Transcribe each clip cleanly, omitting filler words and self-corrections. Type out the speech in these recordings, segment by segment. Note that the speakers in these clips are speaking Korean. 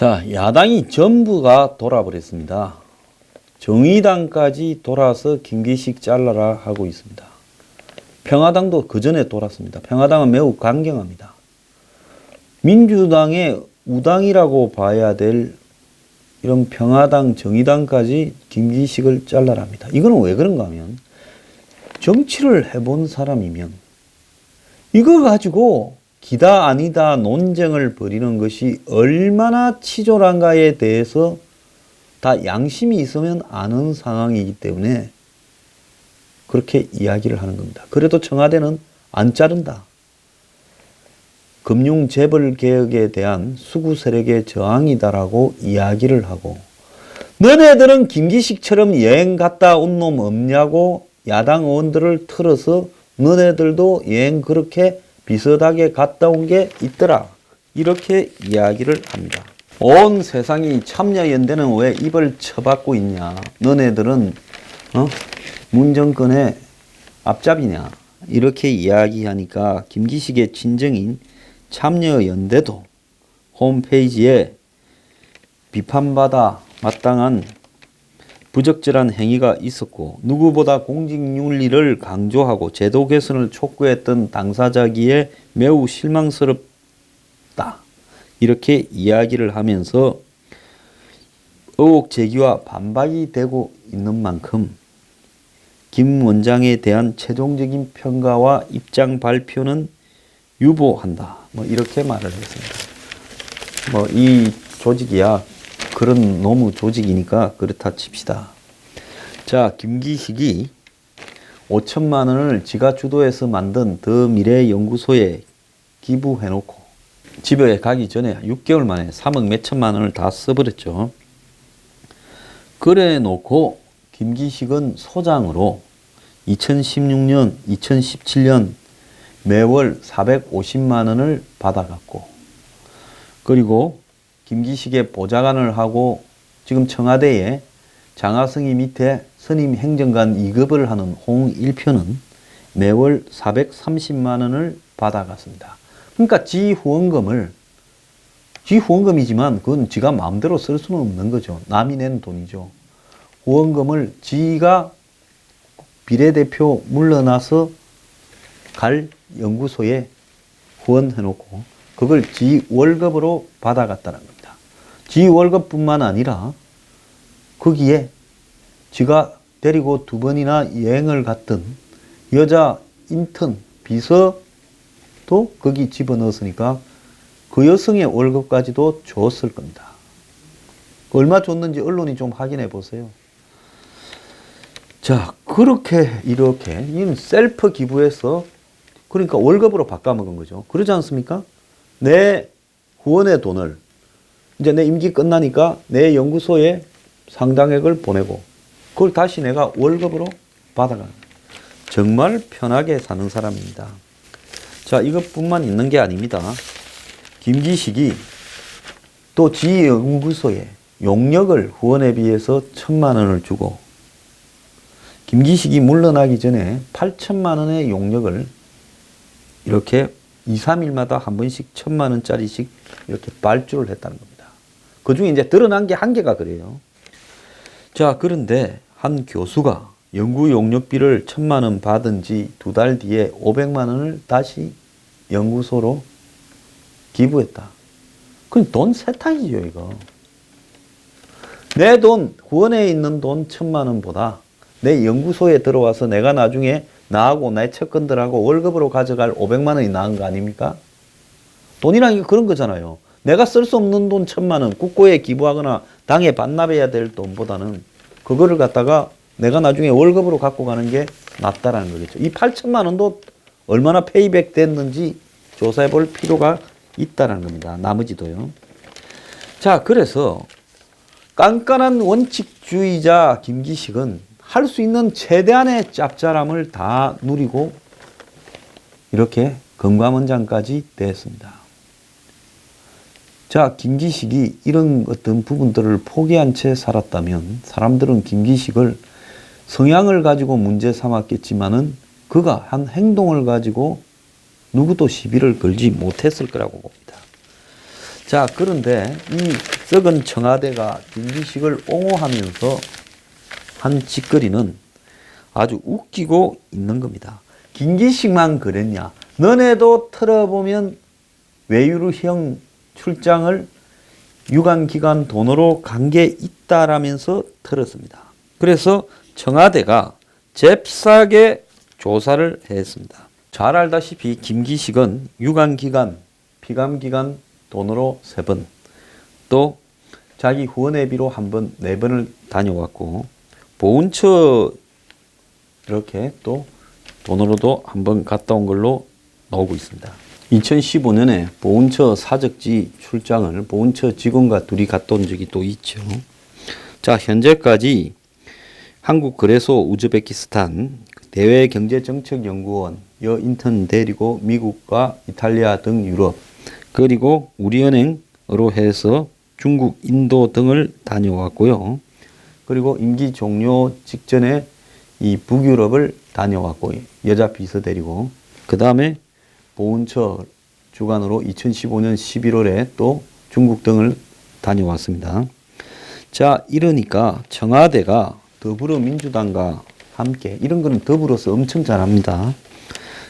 자, 야당이 전부가 돌아버렸습니다. 정의당까지 돌아서 김기식 잘라라 하고 있습니다. 평화당도 그 전에 돌았습니다. 평화당은 매우 강경합니다. 민주당의 우당이라고 봐야 될 이런 평화당, 정의당까지 김기식을 잘라라 합니다. 이거는 왜 그런가 하면 정치를 해본 사람이면 이거 가지고 기다 아니다 논쟁을 벌이는 것이 얼마나 치졸한가에 대해서 다 양심이 있으면 아는 상황이기 때문에 그렇게 이야기를 하는 겁니다. 그래도 청와대는 안 자른다. 금융재벌개혁에 대한 수구 세력의 저항이다라고 이야기를 하고, 너네들은 김기식처럼 여행 갔다 온 놈 없냐고 야당 의원들을 틀어서 너네들도 여행 그렇게 비슷하게 갔다 온 게 있더라. 이렇게 이야기를 합니다. 온 세상이 참여연대는 왜 입을 쳐박고 있냐. 너네들은 문정권의 앞잡이냐. 이렇게 이야기하니까 김기식의 친정인 참여연대도 홈페이지에 비판받아 마땅한 부적절한 행위가 있었고 누구보다 공직윤리를 강조하고 제도 개선을 촉구했던 당사자기에 매우 실망스럽다. 이렇게 이야기를 하면서 의혹 제기와 반박이 되고 있는 만큼 김 원장에 대한 최종적인 평가와 입장 발표는 유보한다. 뭐 이렇게 말을 했습니다. 뭐 이 조직이야 그런 노무 조직이니까 그렇다 칩시다. 자, 김기식이 5천만 원을 지가 주도해서 만든 더 미래 연구소에 기부해놓고 집에 가기 전에 6개월 만에 3억 몇천만 원을 다 써버렸죠. 그래 놓고 김기식은 소장으로 2016년, 2017년 매월 450만 원을 받아갔고, 그리고 김기식의 보좌관을 하고 지금 청와대에 장하성이 밑에 선임 행정관 2급을 하는 홍일표는 매월 430만 원을 받아갔습니다. 그러니까 지 후원금이지만 그건 지가 마음대로 쓸 수는 없는 거죠. 남이 낸 돈이죠. 후원금을 지가 비례대표 물러나서 갈 연구소에 후원해놓고 그걸 지 월급으로 받아갔다는 겁니다. 지 월급뿐만 아니라 거기에 지가 데리고 2번이나 여행을 갔던 여자 인턴 비서도 거기 집어넣었으니까 그 여성의 월급까지도 줬을 겁니다. 얼마 줬는지 언론이 좀 확인해 보세요. 자, 그렇게 이렇게 이는 셀프 기부해서 그러니까 월급으로 바꿔먹은 거죠. 그러지 않습니까? 내 후원의 돈을 이제 내 임기 끝나니까 내 연구소에 상당액을 보내고 그걸 다시 내가 월급으로 받아가는 정말 편하게 사는 사람입니다. 자, 이것뿐만 있는 게 아닙니다. 김기식이 또 지 연구소에 용역을 후원에 비해서 1,000만 원을 주고 김기식이 물러나기 전에 8천만 원의 용역을 이렇게 2, 3일마다 한 번씩 1,000만 원짜리씩 이렇게 발주를 했다는 겁니다. 그 중에 이제 드러난 게 한 개가 그래요. 자, 그런데 한 교수가 연구 용역비를 1,000만 원 받은 지 2달 뒤에 500만 원을 다시 연구소로 기부했다. 그건 돈 세탁이죠, 이거. 내 돈, 후원에 있는 돈 1,000만 원보다 내 연구소에 들어와서 내가 나중에 나하고 내 측근들하고 월급으로 가져갈 500만 원이 나은 거 아닙니까? 돈이란 게 그런 거잖아요. 내가 쓸 수 없는 돈 1,000만 원 국고에 기부하거나 당에 반납해야 될 돈보다는 그거를 갖다가 내가 나중에 월급으로 갖고 가는 게 낫다라는 거겠죠. 이 8천만 원도 얼마나 페이백 됐는지 조사해 볼 필요가 있다는 겁니다. 나머지도요. 자, 그래서 깐깐한 원칙주의자 김기식은 할 수 있는 최대한의 짭짤함을 다 누리고 이렇게 검감원장까지 됐습니다. 자, 김기식이 이런 어떤 부분들을 포기한 채 살았다면 사람들은 김기식을 성향을 가지고 문제 삼았겠지만은 그가 한 행동을 가지고 누구도 시비를 걸지 못했을 거라고 봅니다. 자, 그런데 이 썩은 청와대가 김기식을 옹호하면서 한 짓거리는 아주 웃기고 있는 겁니다. 김기식만 그랬냐? 너네도 틀어보면 외유형 출장을 유관기관 돈으로 간 게 있다라면서 틀었습니다. 그래서 청와대가 잽싸게 조사를 했습니다. 잘 알다시피 김기식은 유관기관, 피감기관 돈으로 3번, 또 자기 후원회비로 1번, 4번을 다녀왔고, 보훈처 이렇게 또 돈으로도 1번 갔다 온 걸로 나오고 있습니다. 2015년에 보훈처 사적지 출장을 보훈처 직원과 둘이 갔다 온 적이 또 있죠. 자, 현재까지 한국거래소 우즈베키스탄 대외경제정책연구원 여인턴 데리고 미국과 이탈리아 등 유럽, 그리고 우리은행으로 해서 중국, 인도 등을 다녀왔고요. 그리고 임기 종료 직전에 이 북유럽을 다녀왔고, 여자 비서 데리고, 그 다음에 보훈처 주관으로 2015년 11월에 또 중국 등을 다녀왔습니다. 자, 이러니까 청와대가 더불어민주당과 함께, 이런 거는 더불어서 엄청 잘합니다.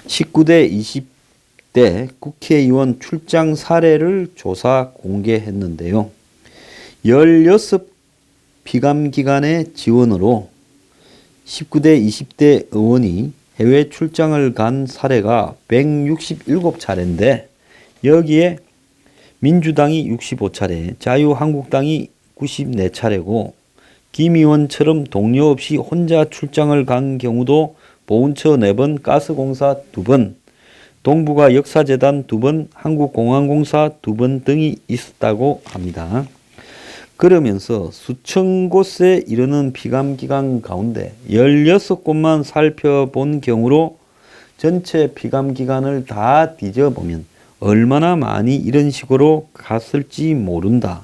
19대, 20대 국회의원 출장 사례를 조사 공개했는데요. 16 피감기관의 지원으로 19대, 20대 의원이 해외 출장을 간 사례가 167차례인데 여기에 민주당이 65차례, 자유한국당이 94차례고 김 의원처럼 동료 없이 혼자 출장을 간 경우도 보훈처 4번, 가스공사 2번, 동북아 역사재단 2번, 한국공항공사 2번 등이 있었다고 합니다. 그러면서 수천 곳에 이르는 피감기관 가운데 16곳만 살펴본 경우로 전체 피감기관을 다 뒤져보면 얼마나 많이 이런 식으로 갔을지 모른다.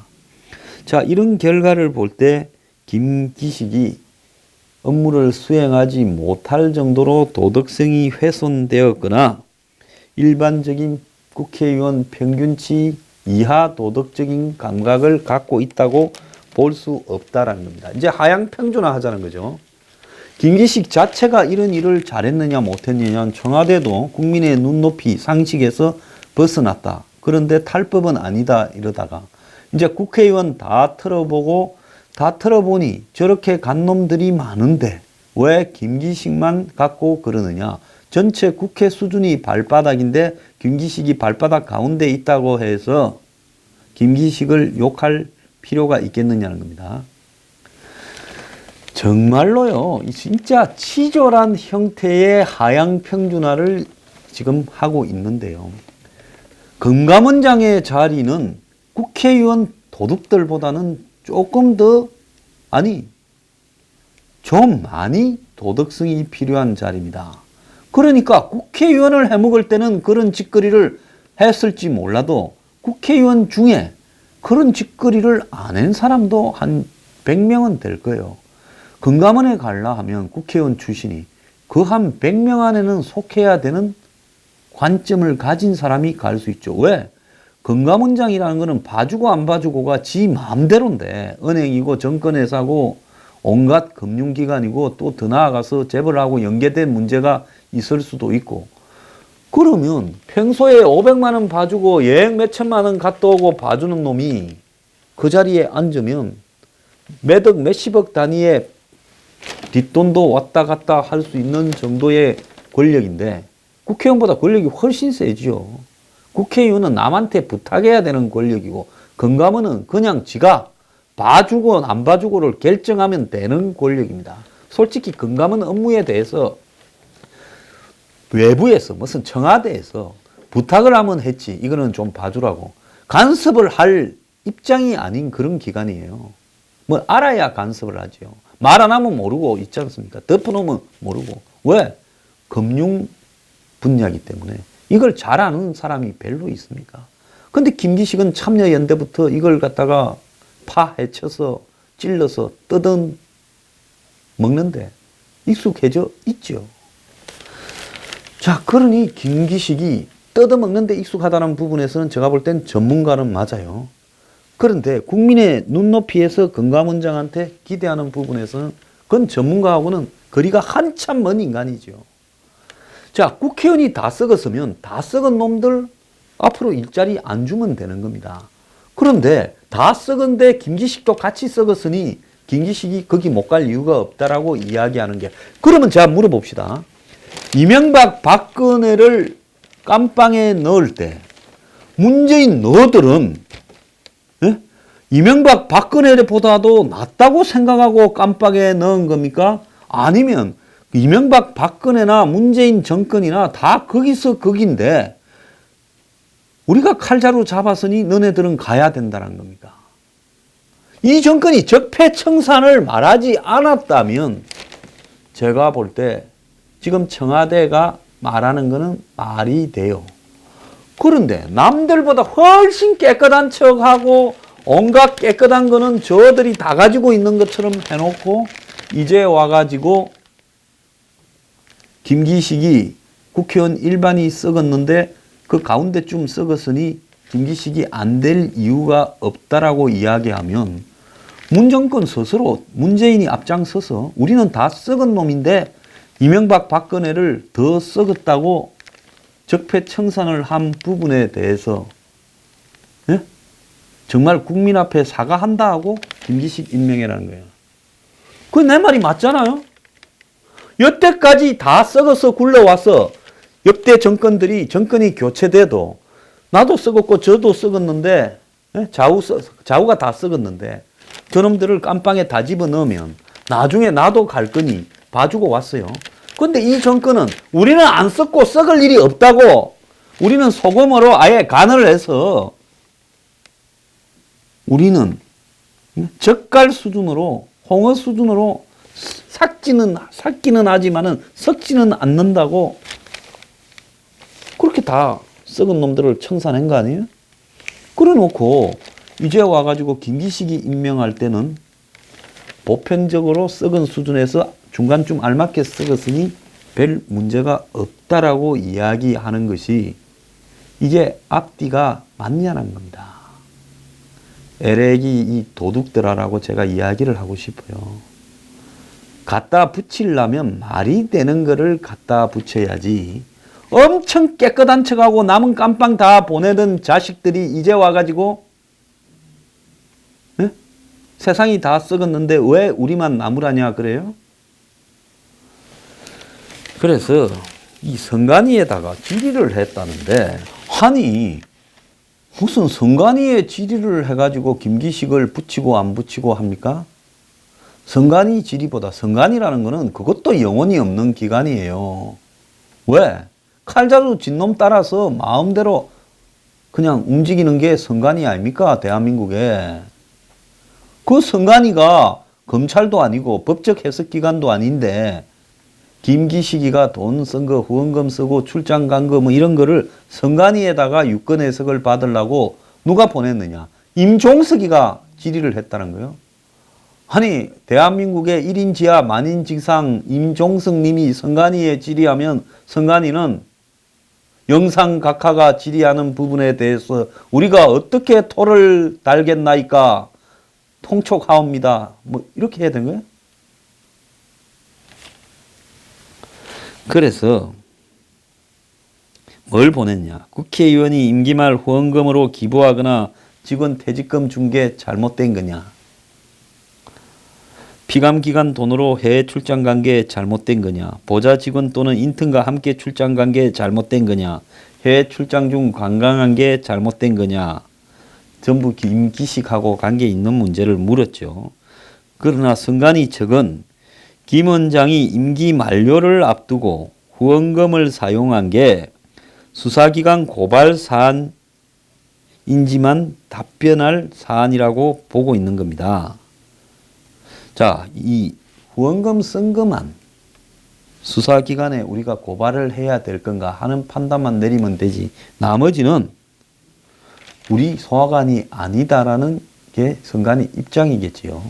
자, 이런 결과를 볼 때 김기식이 업무를 수행하지 못할 정도로 도덕성이 훼손되었거나 일반적인 국회의원 평균치 이하 도덕적인 감각을 갖고 있다고 볼 수 없다라는 겁니다. 이제 하향 평준화 하자는 거죠. 김기식 자체가 이런 일을 잘했느냐 못했느냐, 청와대도 국민의 눈높이 상식에서 벗어났다. 그런데 탈법은 아니다 이러다가 이제 국회의원 다 틀어보고 다 틀어보니 저렇게 간 놈들이 많은데 왜 김기식만 갖고 그러느냐. 전체 국회 수준이 발바닥인데 김기식이 발바닥 가운데 있다고 해서 김기식을 욕할 필요가 있겠느냐는 겁니다. 정말로요, 진짜 치졸한 형태의 하향 평준화를 지금 하고 있는데요. 금감원장의 자리는 국회의원 도둑들보다는 조금 더, 아니, 좀 많이 도덕성이 필요한 자리입니다. 그러니까 국회의원을 해먹을 때는 그런 짓거리를 했을지 몰라도 국회의원 중에 그런 짓거리를 안 한 사람도 한 100명은 될 거예요. 금감원에 갈라 하면 국회의원 출신이 그 한 100명 안에는 속해야 되는 관점을 가진 사람이 갈 수 있죠. 왜? 금감원장이라는 거는 봐주고 안 봐주고가 지 마음대로인데, 은행이고 정권회사고 온갖 금융기관이고 또 더 나아가서 재벌하고 연계된 문제가 있을 수도 있고, 그러면 평소에 500만 원 봐주고 여행 몇천만 원 갔다 오고 봐주는 놈이 그 자리에 앉으면 몇억 몇십억 단위의 뒷돈도 왔다 갔다 할 수 있는 정도의 권력인데, 국회의원보다 권력이 훨씬 세지요. 국회의원은 남한테 부탁해야 되는 권력이고, 금감원은 그냥 지가 봐주고 안 봐주고를 결정하면 되는 권력입니다. 솔직히 금감원 업무에 대해서 외부에서, 무슨 청와대에서 부탁을 하면 했지, 이거는 좀 봐주라고 간섭을 할 입장이 아닌 그런 기관이에요. 뭐 알아야 간섭을 하죠. 말 안 하면 모르고 있지 않습니까? 덮어놓으면 모르고. 왜? 금융 분야이기 때문에. 이걸 잘 아는 사람이 별로 있습니까? 근데 김기식은 참여연대부터 이걸 갖다가 파헤쳐서 찔러서 뜯은 먹는데 익숙해져 있죠. 자, 그러니 김기식이 뜯어먹는 데 익숙하다는 부분에서는 제가 볼 땐 전문가는 맞아요. 그런데 국민의 눈높이에서 금감원장한테 기대하는 부분에서는 그건 전문가하고는 거리가 한참 먼 인간이죠. 자, 국회의원이 다 썩었으면 다 썩은 놈들 앞으로 일자리 안 주면 되는 겁니다. 그런데 다 썩은데 김기식도 같이 썩었으니 김기식이 거기 못 갈 이유가 없다라고 이야기하는 게, 그러면 제가 물어봅시다. 이명박 박근혜를 깜빵에 넣을 때 문재인 너들은 이명박 박근혜보다도 낫다고 생각하고 깜빵에 넣은 겁니까? 아니면 이명박 박근혜나 문재인 정권이나 다 거기서 거긴데 우리가 칼자루 잡았으니 너네들은 가야 된다는 겁니까? 이 정권이 적폐청산을 말하지 않았다면 제가 볼 때 지금 청와대가 말하는 거는 말이 돼요. 그런데 남들보다 훨씬 깨끗한 척하고 온갖 깨끗한 거는 저들이 다 가지고 있는 것처럼 해놓고 이제 와가지고 김기식이 국회의원 일반이 썩었는데 그 가운데쯤 썩었으니 김기식이 안 될 이유가 없다라고 이야기하면 문정권 스스로 문재인이 앞장서서 우리는 다 썩은 놈인데 이명박 박근혜를 더 썩었다고 적폐청산을 한 부분에 대해서 정말 국민 앞에 사과한다 하고 김기식 임명해라는 거예요. 그 내 말이 맞잖아요. 여태까지 다 썩어서 굴러와서 역대 정권이 교체돼도 나도 썩었고 저도 썩었는데 좌우가 다 썩었는데 저놈들을 깜빵에 다 집어넣으면 나중에 나도 갈 거니 봐주고 왔어요. 그런데 이 정권은 우리는 안 썩고 썩을 일이 없다고 우리는 소금으로 아예 간을 해서 우리는 젓갈 수준으로 홍어 수준으로 삭기는 하지만은 썩지는 않는다고 그렇게 다 썩은 놈들을 청산한 거 아니에요? 그래 놓고 이제 와가지고 김기식이 임명할 때는 보편적으로 썩은 수준에서 중간쯤 알맞게 썩었으니 별 문제가 없다라고 이야기하는 것이 이게 앞뒤가 맞냐는 겁니다. 에레기 이 도둑들아라고 제가 이야기를 하고 싶어요. 갖다 붙이려면 말이 되는 거를 갖다 붙여야지 엄청 깨끗한 척하고 남은 깜빵 다 보내던 자식들이 이제 와가지고 세상이 다 썩었는데 왜 우리만 나무라냐 그래요? 그래서 이 선관위에다가 질의를 했다는데 아니 무슨 선관위에 질의를 해가지고 김기식을 붙이고 안 붙이고 합니까? 선관위 질의보다 선관위라는 거는 그것도 영혼이 없는 기관이에요. 왜? 칼자루 진놈 따라서 마음대로 그냥 움직이는 게 선관위 아닙니까? 대한민국에. 그 선관위가 검찰도 아니고 법적 해석기관도 아닌데 김기식이가 돈 쓴 거, 후원금 쓰고 출장 간 거 뭐 이런 거를 선관위에다가 유권 해석을 받으려고 누가 보냈느냐? 임종석이가 질의를 했다는 거예요. 아니 대한민국의 1인 지하 만인 지상 임종석 님이 선관위에 질의하면 선관위는 영상 각하가 질의하는 부분에 대해서 우리가 어떻게 토를 달겠나이까 통촉하옵니다. 뭐 이렇게 해야 되는 거예요? 그래서 뭘 보냈냐? 국회의원이 임기 말 후원금으로 기부하거나 직원 퇴직금 준 게 잘못된 거냐? 피감기관 돈으로 해외 출장 간 게 잘못된 거냐? 보좌 직원 또는 인턴과 함께 출장 간 게 잘못된 거냐? 해외 출장 중 관광한 게 잘못된 거냐? 전부 김기식하고 관계 있는 문제를 물었죠. 그러나 선관위 측은 김 원장이 임기 만료를 앞두고 후원금을 사용한 게 수사기관 고발 사안인지만 답변할 사안이라고 보고 있는 겁니다. 자, 이 후원금 쓴 것만 수사기관에 우리가 고발을 해야 될 건가 하는 판단만 내리면 되지 나머지는 우리 소화관이 아니다라는 게 선관위 입장이겠지요.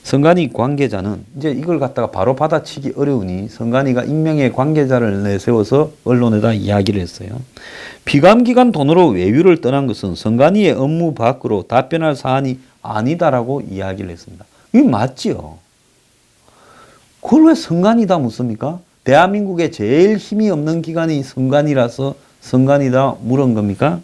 선관위 관계자는 이제 이걸 갖다가 바로 받아치기 어려우니 선관위가 익명의 관계자를 내세워서 언론에다 이야기를 했어요. 피감기관 돈으로 외유를 떠난 것은 선관위의 업무 밖으로 답변할 사안이 아니다라고 이야기를 했습니다. 이게 맞지요. 그걸 왜 선관위다 묻습니까? 대한민국에 제일 힘이 없는 기관이 선관위라서 선관위다 물은 겁니까?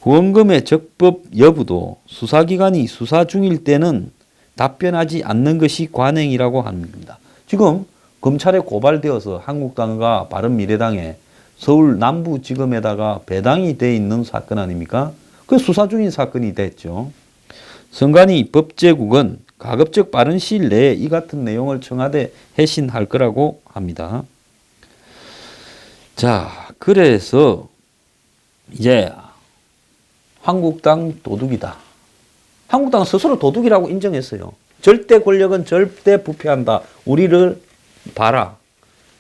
후원금의 적법 여부도 수사기관이 수사 중일 때는 답변하지 않는 것이 관행이라고 합니다. 지금 검찰에 고발되어서 한국당과 바른미래당에 서울 남부지검에다가 배당이 돼 있는 사건 아닙니까? 그 수사 중인 사건이 됐죠. 선관위 법제국은 가급적 빠른 시일 내에 이 같은 내용을 청와대 해신할 거라고 합니다. 자, 그래서 이제 한국당 도둑이다. 한국당은 스스로 도둑이라고 인정했어요. 절대 권력은 절대 부패한다. 우리를 봐라.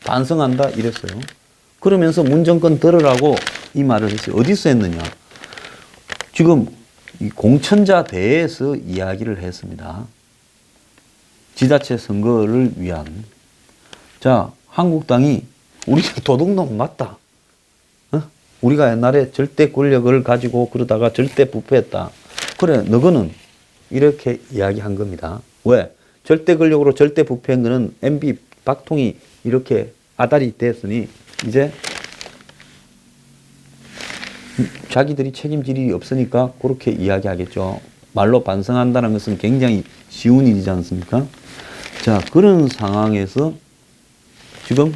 반성한다. 이랬어요. 그러면서 문정권 들으라고 이 말을 했어요. 어디서 했느냐. 지금 이 공천자 대회에서 이야기를 했습니다. 지자체 선거를 위한. 자, 한국당이 우리가 도둑놈 맞다. 우리가 옛날에 절대 권력을 가지고 그러다가 절대 부패했다. 그래, 너거는 이렇게 이야기한 겁니다. 왜? 절대 권력으로 절대 부패한 거는 MB 박통이 이렇게 아다리 됐으니 이제 자기들이 책임질 일이 없으니까 그렇게 이야기하겠죠. 말로 반성한다는 것은 굉장히 쉬운 일이지 않습니까? 자, 그런 상황에서 지금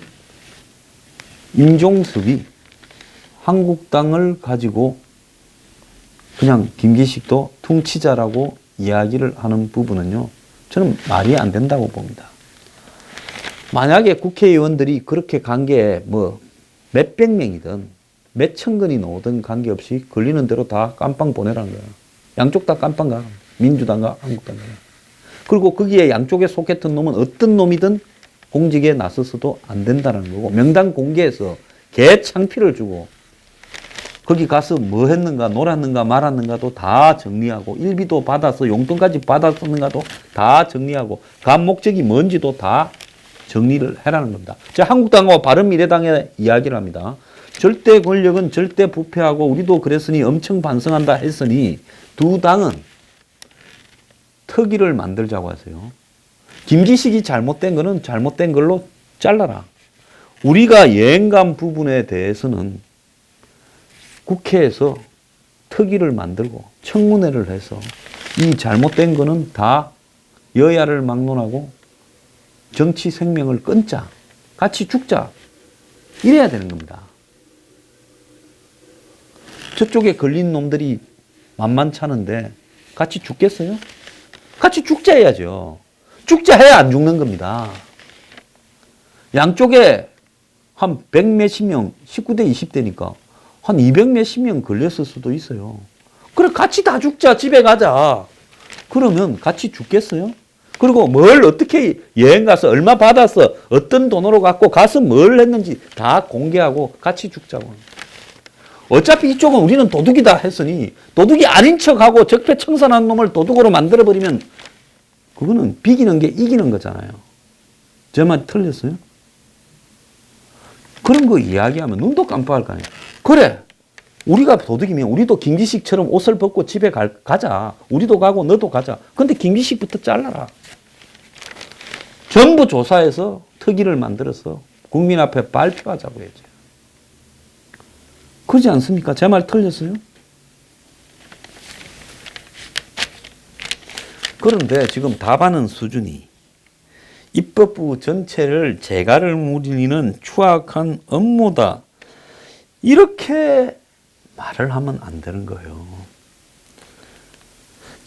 임종석이 한국당을 가지고 그냥 김기식도 퉁치자라고 이야기를 하는 부분은요, 저는 말이 안 된다고 봅니다. 만약에 국회의원들이 그렇게 관계에 뭐 몇백 명이든 몇천 건이 나오든 관계없이 걸리는 대로 다 깜빵 보내라는 거야. 양쪽 다 깜빵 가. 민주당과 한국당과. 그리고 거기에 양쪽에 속했던 놈은 어떤 놈이든 공직에 나서서도 안 된다는 거고, 명단 공개해서 개창피를 주고 거기 가서 뭐 했는가, 놀았는가, 말았는가도 다 정리하고, 일비도 받아서 용돈까지 받았었는가도 다 정리하고, 간 목적이 뭔지도 다 정리를 해라는 겁니다. 자, 한국당과 바른미래당의 이야기를 합니다. 절대 권력은 절대 부패하고 우리도 그랬으니 엄청 반성한다 했으니 두 당은 특위를 만들자고 하세요. 김기식이 잘못된 거는 잘못된 걸로 잘라라. 우리가 여행 간 부분에 대해서는 국회에서 특위를 만들고 청문회를 해서 이 잘못된 거는 다 여야를 막론하고 정치 생명을 끊자. 같이 죽자. 이래야 되는 겁니다. 저쪽에 걸린 놈들이 만만찮은데 같이 죽겠어요? 같이 죽자 해야죠. 죽자 해야 안 죽는 겁니다. 양쪽에 한 100 몇십 명, 19대 20대니까 한 200 몇십 명 걸렸을 수도 있어요. 그래, 같이 다 죽자. 집에 가자. 그러면 같이 죽겠어요? 그리고 뭘 어떻게 여행 가서 얼마 받았어, 어떤 돈으로 갖고 가서 뭘 했는지 다 공개하고 같이 죽자고. 어차피 이쪽은 우리는 도둑이다 했으니 도둑이 아닌 척하고 적폐청산한 놈을 도둑으로 만들어버리면 그거는 비기는 게 이기는 거잖아요. 제 말 틀렸어요? 그런 거 이야기하면 눈도 깜빡할 거 아니에요. 그래, 우리가 도둑이면 우리도 김기식처럼 옷을 벗고 집에 가자. 우리도 가고 너도 가자. 근데 김기식부터 잘라라. 전부 조사해서 특위를 만들어서 국민 앞에 발표하자고 해야죠. 그러지 않습니까? 제 말 틀렸어요? 그런데 지금 답하는 수준이 입법부 전체를 재갈을 물리는 추악한 업무다. 이렇게 말을 하면 안 되는 거예요.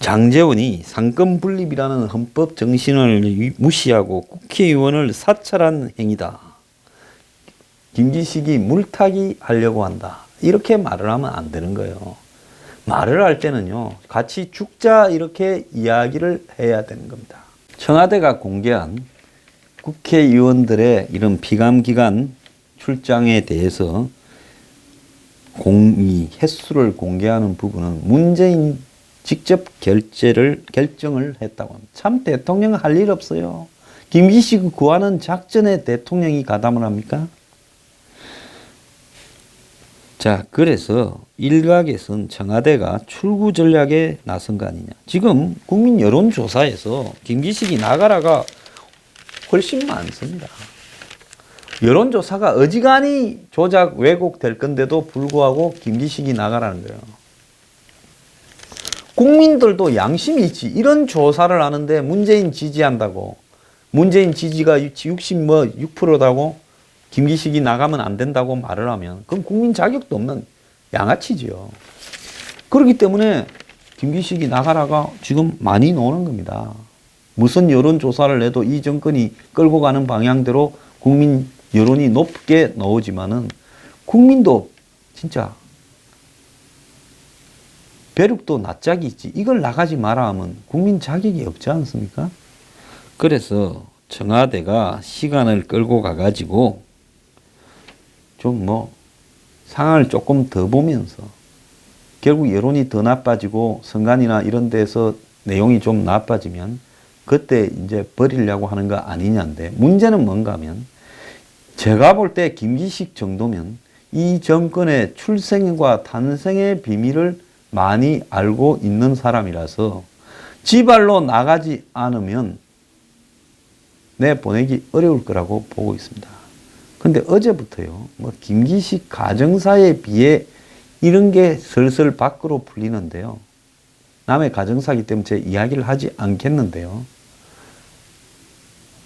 장제원이 상권 분립이라는 헌법 정신을 무시하고 국회의원을 사찰한 행위다. 김기식이 물타기 하려고 한다. 이렇게 말을 하면 안 되는 거예요. 말을 할 때는요, 같이 죽자 이렇게 이야기를 해야 되는 겁니다. 청와대가 공개한 국회의원들의 이런 피감기관 출장에 대해서 이 횟수를 공개하는 부분은 문재인 직접 결정을 했다고 합니다. 참 대통령 할 일 없어요. 김기식 구하는 작전에 대통령이 가담을 합니까? 자, 그래서 일각에선 청와대가 출구 전략에 나선 거 아니냐. 지금 국민 여론조사에서 김기식이 나가라가 훨씬 많습니다. 여론조사가 어지간히 조작 왜곡될 건데도 불구하고 김기식이 나가라는 거예요. 국민들도 양심이 있지. 이런 조사를 하는데 문재인 지지한다고. 문재인 지지가 66%다고 김기식이 나가면 안 된다고 말을 하면 그건 국민 자격도 없는 양아치지요. 그렇기 때문에 김기식이 나가라가 지금 많이 나오는 겁니다. 무슨 여론조사를 해도 이 정권이 끌고 가는 방향대로 국민 여론이 높게 나오지만은 국민도 진짜 벼룩도 낯짝이 있지. 이걸 나가지 마라 하면 국민 자격이 없지 않습니까? 그래서 청와대가 시간을 끌고 가가지고 좀 상황을 조금 더 보면서 결국 여론이 더 나빠지고 선관위나 이런 데서 내용이 좀 나빠지면 그때 이제 버리려고 하는 거 아니냐인데 문제는 뭔가 하면 제가 볼 때 김기식 정도면 이 정권의 출생과 탄생의 비밀을 많이 알고 있는 사람이라서 지발로 나가지 않으면 내보내기 어려울 거라고 보고 있습니다. 근데 어제부터요, 김기식 가정사에 비해 이런 게 슬슬 밖으로 풀리는데요. 남의 가정사이기 때문에 제 이야기를 하지 않겠는데요.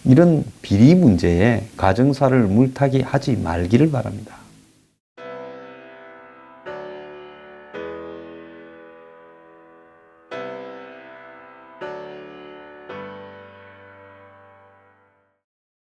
이런 비리 문제에 가정사를 물타기 하지 말기를 바랍니다.